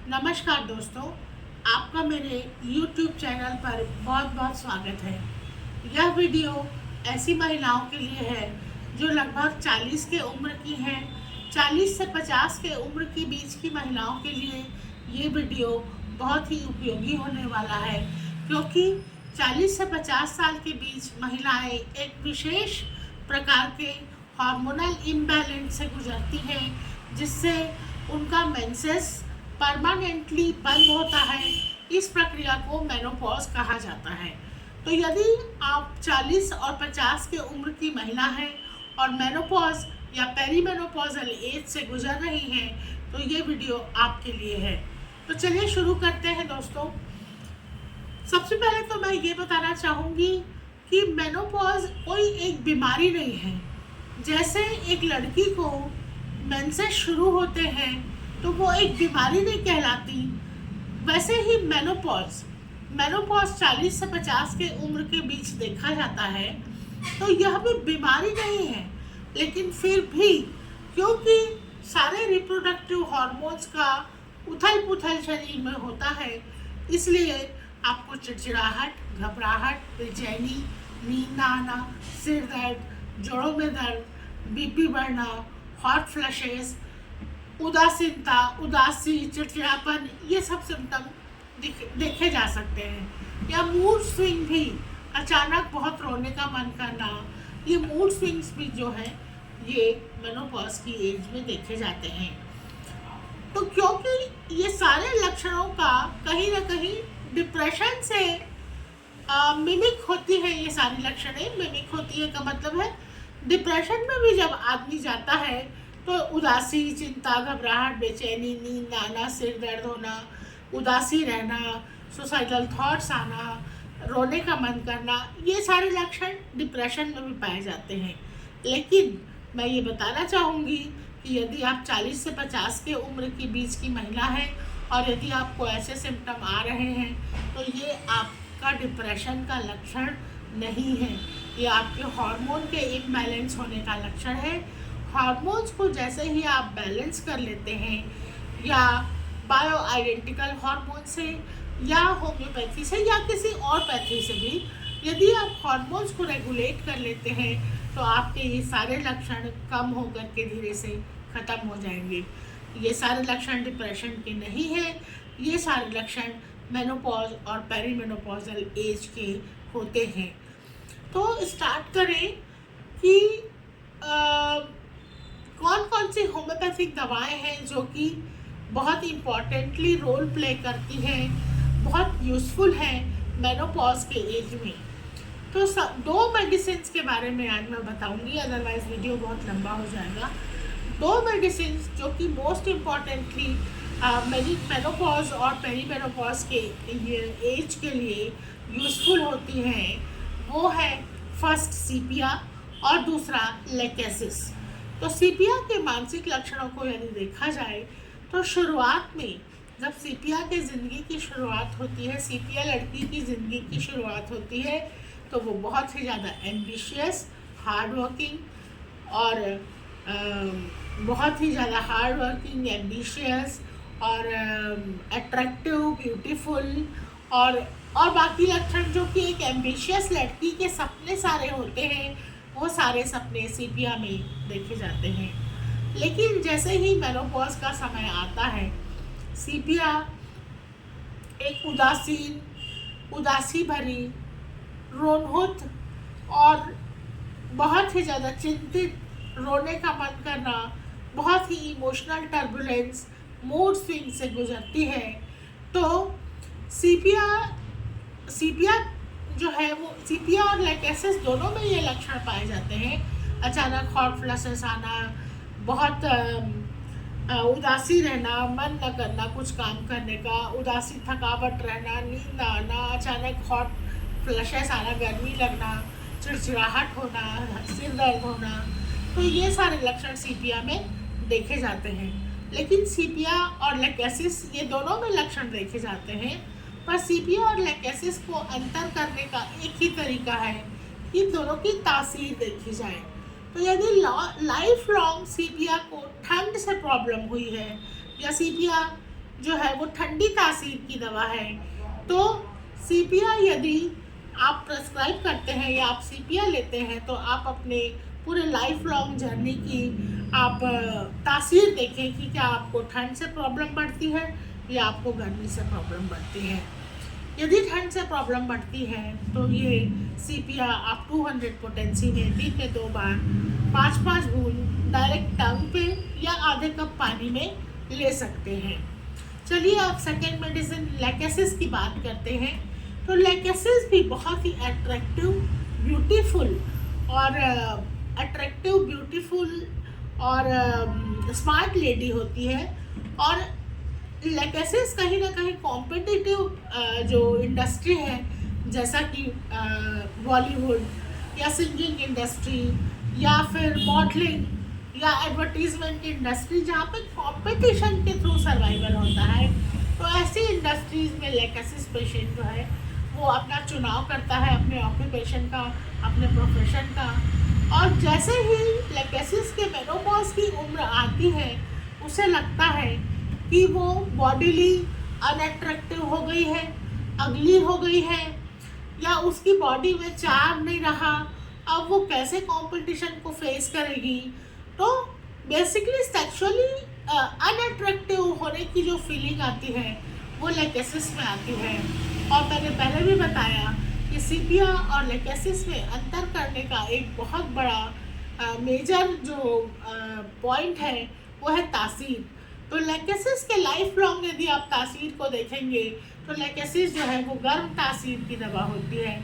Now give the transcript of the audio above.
नमस्कार दोस्तों, आपका मेरे YouTube चैनल पर बहुत बहुत स्वागत है। यह वीडियो ऐसी महिलाओं के लिए है जो लगभग 40 के उम्र की हैं। 40 से 50 के उम्र के बीच की महिलाओं के लिए ये वीडियो बहुत ही उपयोगी होने वाला है, क्योंकि 40 से 50 साल के बीच महिलाएं एक विशेष प्रकार के हार्मोनल इम्बैलेंस से गुजरती हैं, जिससे उनका मेंसेस परमानेंटली बंद होता है। इस प्रक्रिया को मेनोपॉज कहा जाता है। तो यदि आप 40 और 50 के उम्र की महिला हैं और मेनोपॉज या पेरीमेनोपॉजल एज से गुजर रही हैं, तो ये वीडियो आपके लिए है। तो चलिए शुरू करते हैं दोस्तों। सबसे पहले तो मैं ये बताना चाहूँगी कि मेनोपॉज कोई एक बीमारी नहीं है। जैसे एक लड़की को मेंसेस शुरू होते हैं तो वो एक बीमारी नहीं कहलाती, वैसे ही मेनोपॉज 40 से 50 के उम्र के बीच देखा जाता है। तो यह भी बीमारी नहीं है, लेकिन फिर भी क्योंकि सारे रिप्रोडक्टिव हार्मोन्स का उथल पुथल शरीर में होता है, इसलिए आपको चिड़चिड़ाहट, घबराहट, बेचैनी, नींद ना आना, सिर दर्द, जोड़ों में दर्द, बीपी बढ़ना, हॉट फ्लशेस, उदासीनता, उदासी, चिड़चिड़ापन, ये सब सिम्टम देखे जा सकते हैं। या मूड स्विंग भी, अचानक बहुत रोने का मन करना, ये मूड स्विंग्स भी जो है ये मेनोपॉज की एज में देखे जाते हैं। तो क्योंकि ये सारे लक्षणों का कहीं ना कहीं डिप्रेशन से मिमिक होती है, ये सारी लक्षणें मिमिक होती है का मतलब है डिप्रेशन में भी जब आदमी जाता है तो उदासी, चिंता, घबराहट, बेचैनी, नींद आना, सिर दर्द होना, उदासी रहना, सुसाइडल थॉट्स आना, रोने का मन करना, ये सारे लक्षण डिप्रेशन में भी पाए जाते हैं। लेकिन मैं ये बताना चाहूँगी कि यदि आप 40 से 50 के उम्र के बीच की महिला हैं और यदि आपको ऐसे सिम्टम आ रहे हैं, तो ये आपका डिप्रेशन का लक्षण नहीं है, ये आपके हार्मोन के इम्बैलेंस होने का लक्षण है। हार्मोन्स को जैसे ही आप बैलेंस कर लेते हैं, या बायो आइडेंटिकल हार्मोन से, या होम्योपैथी से, या किसी और पैथी से भी यदि आप हार्मोन्स को रेगुलेट कर लेते हैं, तो आपके ये सारे लक्षण कम होकर के धीरे से ख़त्म हो जाएंगे। ये सारे लक्षण डिप्रेशन के नहीं हैं, ये सारे लक्षण मेनोपॉज और पेरीमेनोपॉजल एज के होते हैं। तो स्टार्ट करें कि कौन कौन सी होम्योपैथिक दवाएं हैं जो कि बहुत इम्पॉर्टेंटली रोल प्ले करती हैं, बहुत यूज़फुल हैं मेनोपॉज के एज में। तो दो मेडिसिन के बारे में आज मैं बताऊंगी, अदरवाइज वीडियो बहुत लंबा हो जाएगा। दो मेडिसिन जो कि मोस्ट इम्पॉर्टेंटली मेनोपॉज और पेरीमेनोपॉज के एज के लिए यूज़फुल होती हैं, वो है फर्स्ट सीपिया और दूसरा लेकेसिस। तो सीपिया के मानसिक लक्षणों को यदि देखा जाए तो शुरुआत में जब सीपिया के ज़िंदगी की शुरुआत होती है, सीपिया लड़की की ज़िंदगी की शुरुआत होती है, तो वो बहुत ही ज़्यादा एम्बिशियस, हार्ड वर्किंग और बहुत ही ज़्यादा हार्ड वर्किंग, एम्बिशियस और अट्रैक्टिव, ब्यूटीफुल और बाकी लक्षण जो कि एक एम्बिशियस लड़की के सपने सारे होते हैं, वो सारे सपने सीपिया में देखे जाते हैं। लेकिन जैसे ही मेनोपॉज का समय आता है, सीपिया एक उदासी भरी, रोनहुत और बहुत ही ज़्यादा चिंतित, रोने का मन करना, बहुत ही इमोशनल टर्बुलेंस, मूड स्विंग से गुजरती है। तो सीपिया जो है वो, सीपिया और लेकेसिस दोनों में ये लक्षण पाए जाते हैं। अचानक हॉट फ्लशेस आना, बहुत उदासी रहना, मन न करना कुछ काम करने का, उदासी, थकावट रहना, नींद आना, अचानक हॉट फ्लशेस आना, गर्मी लगना, चिड़चिड़ाहट होना, सिर दर्द होना, तो ये सारे लक्षण सीपिया में देखे जाते हैं। लेकिन सीपिया और लेकेसिस ये दोनों में लक्षण देखे जाते हैं, पर सीपिया और लेकेसिस को अंतर करने का एक ही तरीका है कि दोनों की तासीर देखी जाए। तो यदि लाइफ लॉन्ग सीपिया को ठंड से प्रॉब्लम हुई है, या सीपिया जो है वो ठंडी तासीर की दवा है। तो सीपिया यदि आप प्रेस्क्राइब करते हैं या आप सीपिया लेते हैं तो आप अपने पूरे लाइफ लॉन्ग जर्नी की आप तासीर देखें कि क्या आपको ठंड से प्रॉब्लम बढ़ती है या आपको गर्मी से प्रॉब्लम बढ़ती है। यदि ठंड से प्रॉब्लम बढ़ती है तो ये सीपिया आप 200 पोटेंसी में दिन में 2 बार 5-5 बूंद डायरेक्ट टंग पे या आधे कप पानी में ले सकते हैं। चलिए अब सेकेंड मेडिसिन लेकेसिस की बात करते हैं। तो लेकेसिस भी बहुत ही अट्रैक्टिव ब्यूटीफुल और स्मार्ट लेडी होती है। और लेकेसिस कहीं ना कहीं कॉम्पिटिटिव जो इंडस्ट्री है, जैसा कि बॉलीवुड या सिंगिंग इंडस्ट्री या फिर मॉडलिंग या एडवर्टीजमेंट इंडस्ट्री, जहाँ पे कंपटीशन के थ्रू सर्वाइवल होता है, तो ऐसी इंडस्ट्रीज में लेकेसिस पेशेंट जो है वो अपना चुनाव करता है अपने ऑक्यूपेशन का, अपने प्रोफेशन का। और जैसे ही लेकेसिस के मेनोपॉज की उम्र आती है उसे लगता है कि वो बॉडीली अनअट्रैक्टिव हो गई है, अगली हो गई है, या उसकी बॉडी में चार्म नहीं रहा। अब वो कैसे कंपटीशन को फेस करेगी। तो बेसिकली सेक्सुअली अनअट्रैक्टिव होने की जो फीलिंग आती है वो लेकेसिस में आती है। और मैंने पहले भी बताया कि सीपिया और लेकेसिस में अंतर करने का एक बहुत बड़ा मेजर जो पॉइंट है वो है तासीर। तो लेकेसिस के लाइफ लॉन्ग यदि आप तासीर को देखेंगे तो लेकेसिस जो है वो गर्म तासीर की दवा होती है